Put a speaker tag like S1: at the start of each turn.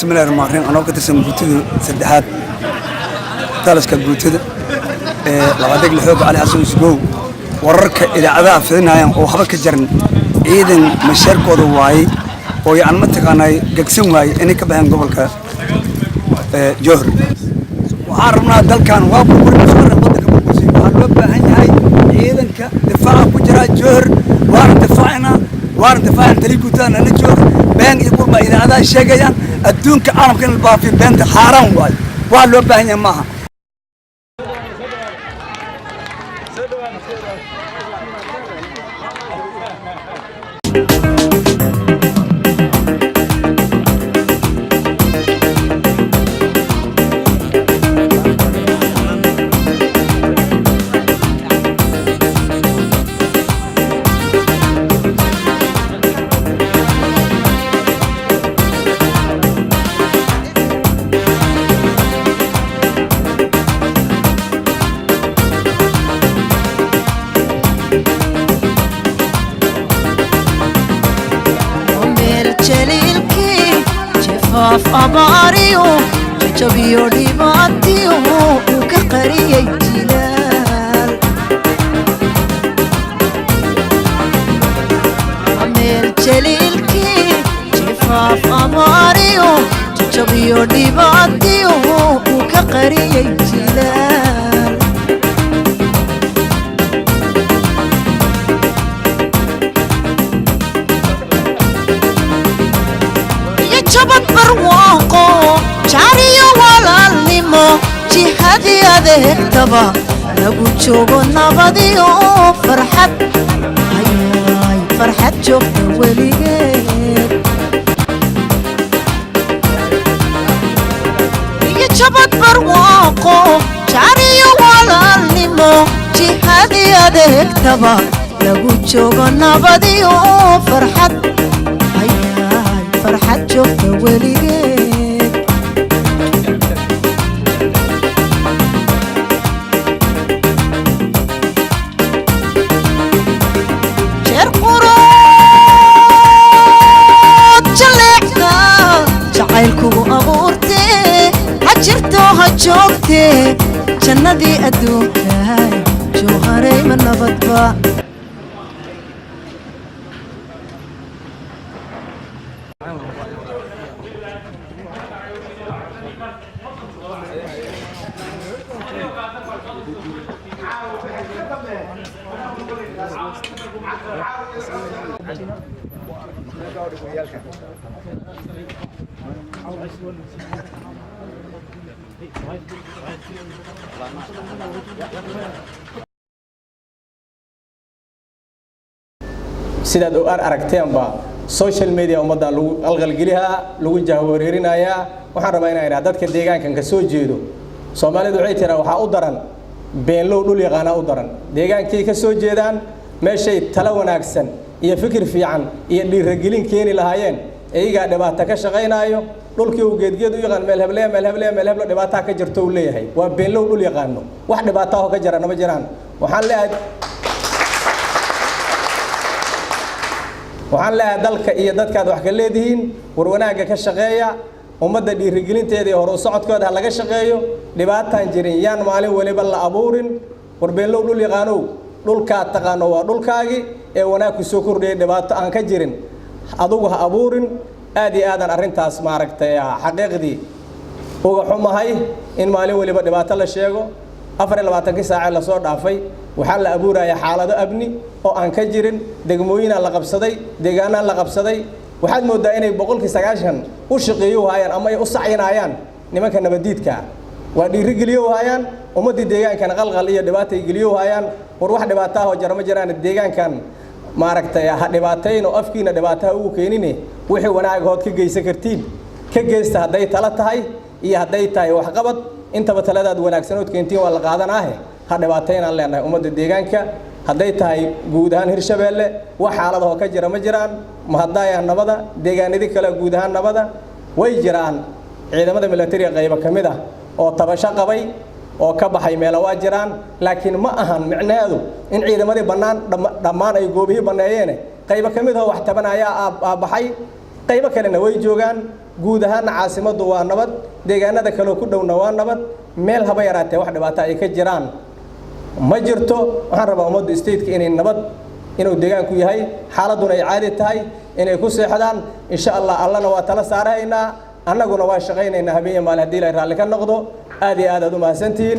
S1: بسم الله الرحمن الرحيم أنا وقت اسم بوتيد سدحات ثالث كبوتيد لغادق الحوق على حسن سجو ورك إذا عذاب فينا يوم أو حبك الجرن إذن مشارك وضواي ويعني متقنا جكسم واي إني كبهن قبل ك جهر وعرفنا دل كان وابو كل مصور بدك بقصي وهالوبة هاي إذن كدفاع كجرا جهر وارد دفاعنا تريكو تانا نجور بين يقول ما إذا هذا الشيء جان الدون كعالم كان البافي بين حرام واي وهالوبة هني معها
S2: أباريو جبيو لباتيو وكقري الجلال عمير جليل كي جفاف أباريو جبيو لباتيو وكقري الجلال يجبت برواقو شعريو ولا النمو جهادي هذه اكتبا لقو تشوبو نبضيو فرحت هاي فرحت شوفت وليقيت يجبت برواقو شعريو ولا النمو جهادي هذه اكتبا لقو تشوبو نبضيو فرحت فرحت شوفت وليقيت شير قرود جلعنا جعيلكو أغورتي هجرتو هجوكتي جندي أدوكاي جوهري من نبضبا
S3: sidaad u aragteenba social media ummadda lagu alqalgeliha lagu jahwareerinaya waxaan rabaa inaan iraahdo dadka deegaankan ka soo jeedo Soomaalidu waxay tiraa waxa u daran beenlow dhul yaqaana u daran deegaankii ka soo jeedaan meeshay tala wanaagsan iyo fikir fiican iyo dhiirigelin keeni lahaayeen ayaga dhibaato ka shaqeynaayo dhulkii uu geedgeed u yaqaan meel heblo dhibaato ka jirto uu leeyahay waa beenlow dhul yaqaano wax dhibaato ah ka jira nama jiraan waxaan leeyahay dalka iyo dadkaad wax ka leedihiin war wanaaga ka shaqeeya ummadda dhiirigelinteeda iyo hor u socodkooda laga shaqeeyo dhibaataan jirin yaan maalin waliba la abuurin war beenlow dhul yaqaano dhulka taqaano waa dhulkaagi ee wanaag ku soo kordhiyay dhibaato aan ka jirin adugu ha abuurin aad iyo aadan arintaas maaragtay xaqiiqdii uga xumahay in maalin waliba dhibaato la sheego 24 saac la soo dhaafay waxa la abuuraya xaalado abni oo aan ka jirin degmooyin la qabsaday deegaanada la qabsaday waxaad moodaa inay 190 u shaqeeyo hayaan ama ay u sacinayaan nimanka nabadiidka waa dhiirigeliyo hayaan ummadii deegaankan qalqal iyo dhibaato ay geliyo hayaan war wax dhibaato ah oo jarma jiraan deegaankan maaragtay ha dhibaateyn oo afkiina dhibaato ugu keenine wixii wanaag hood ka geysan kartiin ka geysta haday tala tahay iyo haday tahay wax qabad intaba taladaad wanaagsan oo keentiin waa la qaadanaahe ha dhibaateyn aan leenahay ummadda deegaanka haday tahay guud ahaan Hirshabeelle wax xaalad oo ka jira ma jiraan ma hadaya nabada deegaanadii kale guud ahaan nabada way jiraan ciidamada militariga qayb kamid ah oo tabasho qabay oo ka baxay meel waa jiraan laakiin ma ahan micnaheedu in ciidamadii banaan dhamaan ay goobihii baneeyeen qayb kamid ah wax tabanaya baxay qaybo kalena way joogaan guud ahaan caasimaddu waa nabad deegaanada kale ku dhowna waa nabad meel haba yaraatee wax dhibaato ay ka jiraan ma jirto waxaan rabaa ummadda state-ka inay nabad inuu deegaanku yahay xaaladuna ay caadi tahay inay ku seexdaan insha Allah allana waa tala saaraynaa annaguna waa shaqaynaynaa habeen maalin hadii la raalli ka noqdo aad iyo aad u mahadsantiin